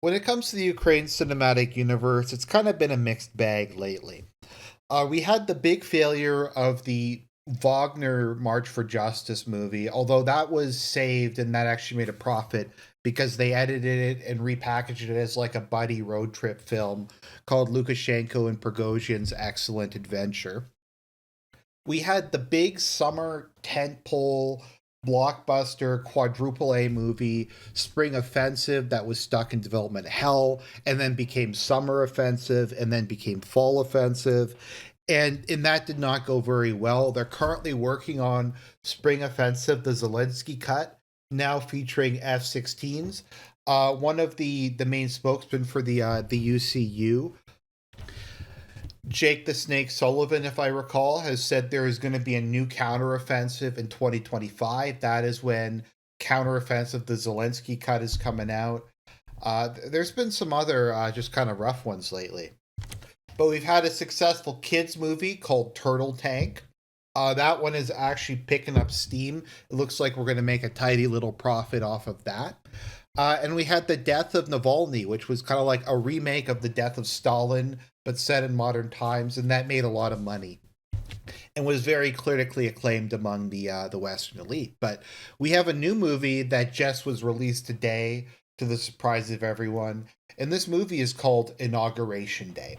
When it comes to the Ukraine cinematic universe, it's kind of been a mixed bag lately. We had the big failure of the Wagner March for Justice movie, although that was saved and that actually made a profit because they edited it and repackaged it as like a buddy road trip film called Lukashenko and Prigozhin's Excellent Adventure. We had the big summer tentpole blockbuster quadruple A movie Spring Offensive that was stuck in development hell and then became Summer Offensive and then became Fall Offensive. And that did not go very well. They're currently working on Spring Offensive, the Zelensky cut, now featuring F-16s. One of the main spokesmen for the UCU, Jake the Snake Sullivan, if I recall, has said there is going to be a new counteroffensive in 2025. That is when counteroffensive, the Zelensky cut, is coming out. There's been some other just kind of rough ones lately. But we've had a successful kids movie called Turtle Tank. That one is actually picking up steam. It looks like we're going to make a tidy little profit off of that. And we had The Death of Navalny, which was kind of like a remake of The Death of Stalin, but set in modern times, and that made a lot of money and was very critically acclaimed among the Western elite. But we have a new movie that just was released today, to the surprise of everyone, and this movie is called Inauguration Day.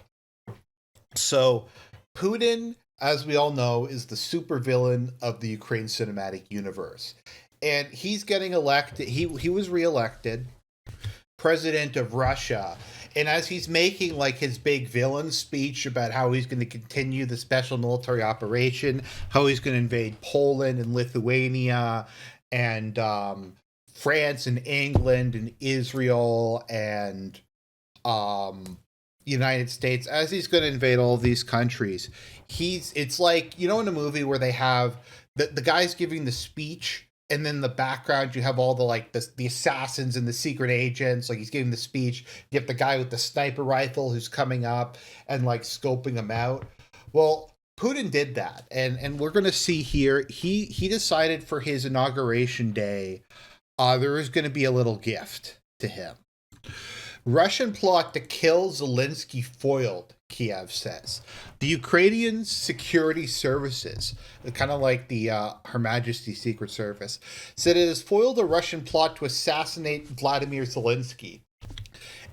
So Putin, as we all know, is the supervillain of the Ukraine cinematic universe. And he's getting elected. He was reelected president of Russia. And as he's making like his big villain speech about how he's going to continue the special military operation, how he's going to invade Poland and Lithuania and France and England and Israel and United States, as he's going to invade all of these countries, it's like, you know, in a movie where they have the guy's giving the speech, and then the background you have all the like the assassins and the secret agents, like he's giving the speech. You have the guy with the sniper rifle who's coming up and like scoping him out. Well, Putin did that, and we're going to see here. He decided for his inauguration day, there is going to be a little gift to him. Russian plot to kill Zelensky foiled, Kiev says. The Ukrainian security services, kind of like the Her Majesty's Secret Service, said it has foiled a Russian plot to assassinate Vladimir Zelensky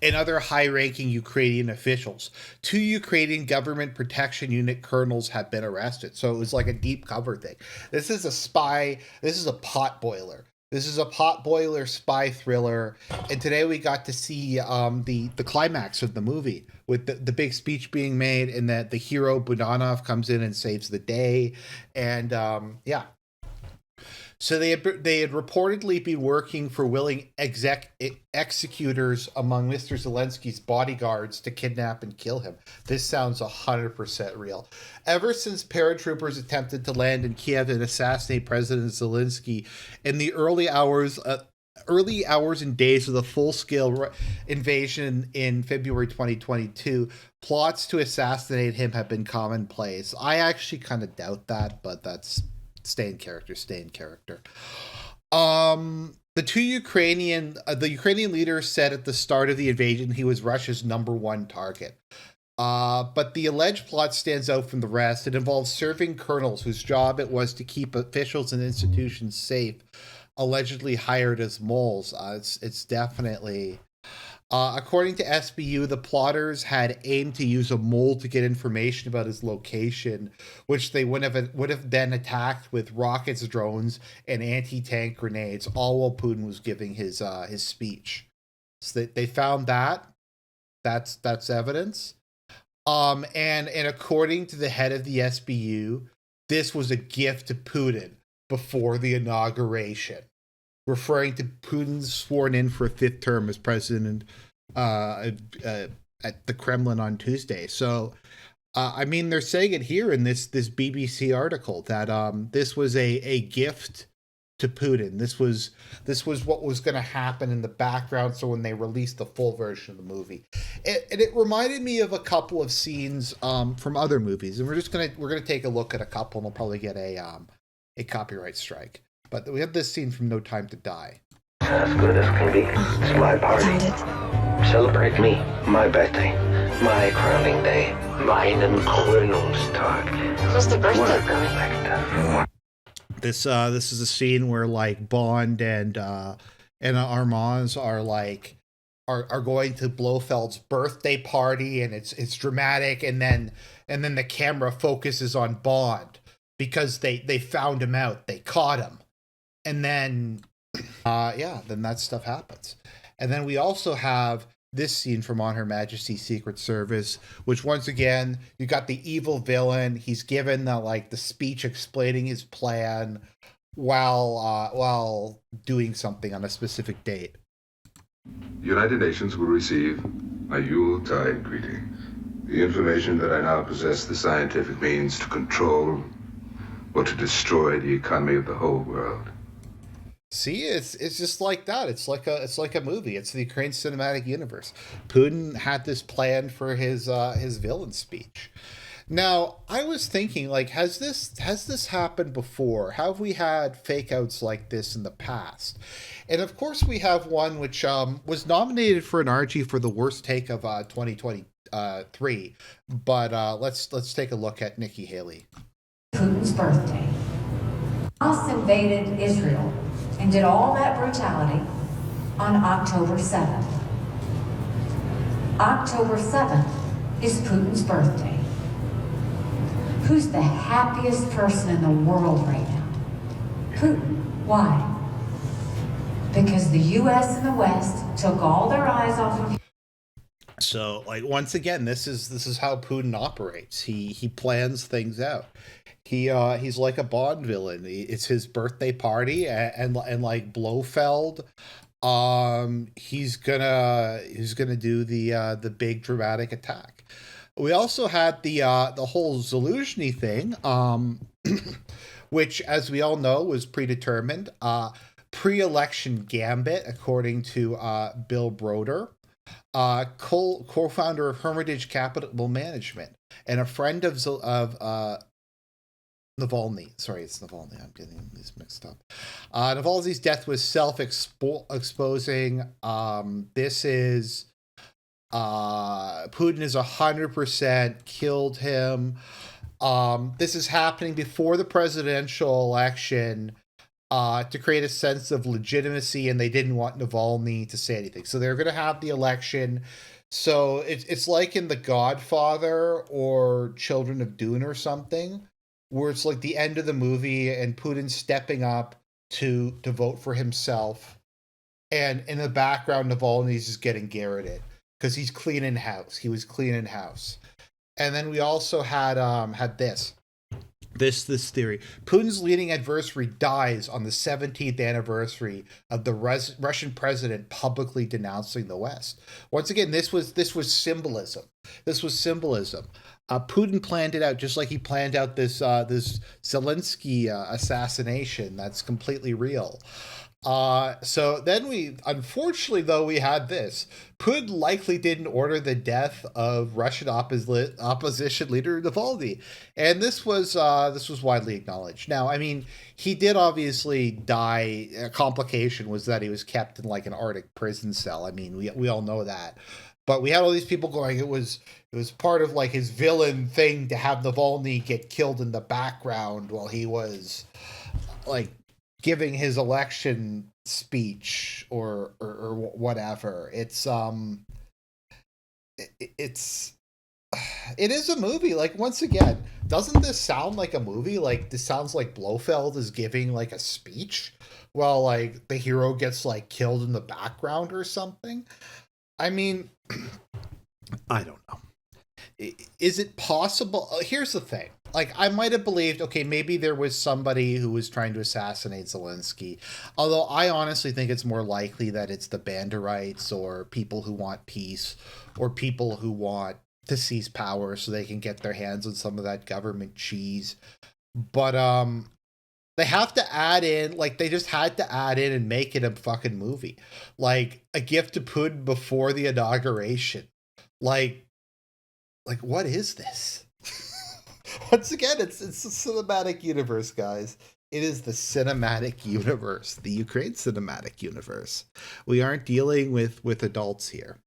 and other high-ranking Ukrainian officials. 2 Ukrainian government protection unit colonels have been arrested. So it was like a deep cover thing. This is a spy. This is a potboiler. This is a potboiler spy thriller, and today we got to see the climax of the movie with the big speech being made, and that the hero Budanov comes in and saves the day, and yeah. So they had reportedly been working for willing executors among Mr. Zelensky's bodyguards to kidnap and kill him. This sounds 100% real. Ever since paratroopers attempted to land in Kiev and assassinate President Zelensky in the early hours and days of the full-scale invasion in February 2022, plots to assassinate him have been commonplace. I actually kind of doubt that, but that's stay in character. The Ukrainian leader said at the start of the invasion he was Russia's #1 target. But the alleged plot stands out from the rest. It involves serving colonels whose job it was to keep officials and institutions safe, allegedly hired as moles. It's definitely... according to SBU, the plotters had aimed to use a mole to get information about his location, which they would have then attacked with rockets, drones, and anti-tank grenades, all while Putin was giving his speech. So they found that. That's evidence. And according to the head of the SBU, this was a gift to Putin before the inauguration, referring to Putin's sworn in for a 5th term as president at the Kremlin on Tuesday. So, I mean, they're saying it here in this BBC article that this was a gift to Putin. This was what was going to happen in the background. So when they released the full version of the movie, it reminded me of a couple of scenes from other movies, and we're gonna take a look at a couple, and we'll probably get a copyright strike. But we have this scene from No Time to Die. As good as can be. It's my party. Celebrate me, my birthday, my crowning day, meinen Krönungstag. Who's the birthday girl? This is a scene where like Bond and Armand are going to Blofeld's birthday party, and it's dramatic, and then the camera focuses on Bond because they found him out, they caught him, and then then that stuff happens. And then we also have this scene from On Her Majesty's Secret Service, which once again, you got the evil villain. He's given the speech explaining his plan while doing something on a specific date. The United Nations will receive my Yuletide greeting. The information that I now possess the scientific means to control or to destroy the economy of the whole world. See, it's just like that. It's like a movie. It's the Ukraine cinematic universe. Putin had this planned for his villain speech. Now, I was thinking, like, has this happened before? Have we had fake outs like this in the past? And of course, we have one which was nominated for an Argent for the worst take of 2023. But let's take a look at Nikki Haley. Putin's birthday. Hamas invaded Israel and did all that brutality on October 7th. October 7th is Putin's birthday. Who's the happiest person in the world right now? Putin. Why? Because the U.S. and the West took all their eyes off of him. So, like, once again, this is how Putin operates. He plans things out. He's like a Bond villain. It's his birthday party, and like Blofeld, he's gonna do the big dramatic attack. We also had the whole Zelensky thing, which, as we all know, was predetermined. Preelection Gambit, according to Bill Broder, co-founder of Hermitage Capital Management and a friend of Navalny. Sorry, it's Navalny. I'm getting these mixed up. Navalny's death was self-exposing. This is Putin is 100% killed him. This is happening before the presidential election to create a sense of legitimacy, and they didn't want Navalny to say anything. So they're going to have the election. So it's like in The Godfather or Children of Dune or something, where it's like the end of the movie and Putin's stepping up to vote for himself. And in the background, Navalny's just getting garroted because he's cleaning house. He was cleaning house. And then we also had this theory. Putin's leading adversary dies on the 17th anniversary of the Russian president publicly denouncing the West. Once again, this was symbolism. This was symbolism. Putin planned it out just like he planned out this Zelensky assassination. That's completely real. So then unfortunately though, we had this. Putin likely didn't order the death of Russian opposition leader Navalny. And this was widely acknowledged. Now, I mean, he did obviously die. A complication was that he was kept in like an Arctic prison cell. I mean, we all know that. But we had all these people going, it was part of like his villain thing to have Navalny get killed in the background while he was like giving his election speech or whatever. It is a movie. Like, once again, doesn't this sound like a movie? Like, this sounds like Blofeld is giving like a speech while like the hero gets like killed in the background or something. I mean, I don't know. Is it possible? Here's the thing. Like, I might have believed, okay, maybe there was somebody who was trying to assassinate Zelensky. Although I honestly think it's more likely that it's the Banderites or people who want peace or people who want to seize power so they can get their hands on some of that government cheese. But they have to add in, like, they just had to add in and make it a fucking movie. Like, a gift to Putin before the inauguration. Like, what is this? Once again, it's the cinematic universe, guys. It is the cinematic universe, the Ukraine cinematic universe. We aren't dealing with adults here.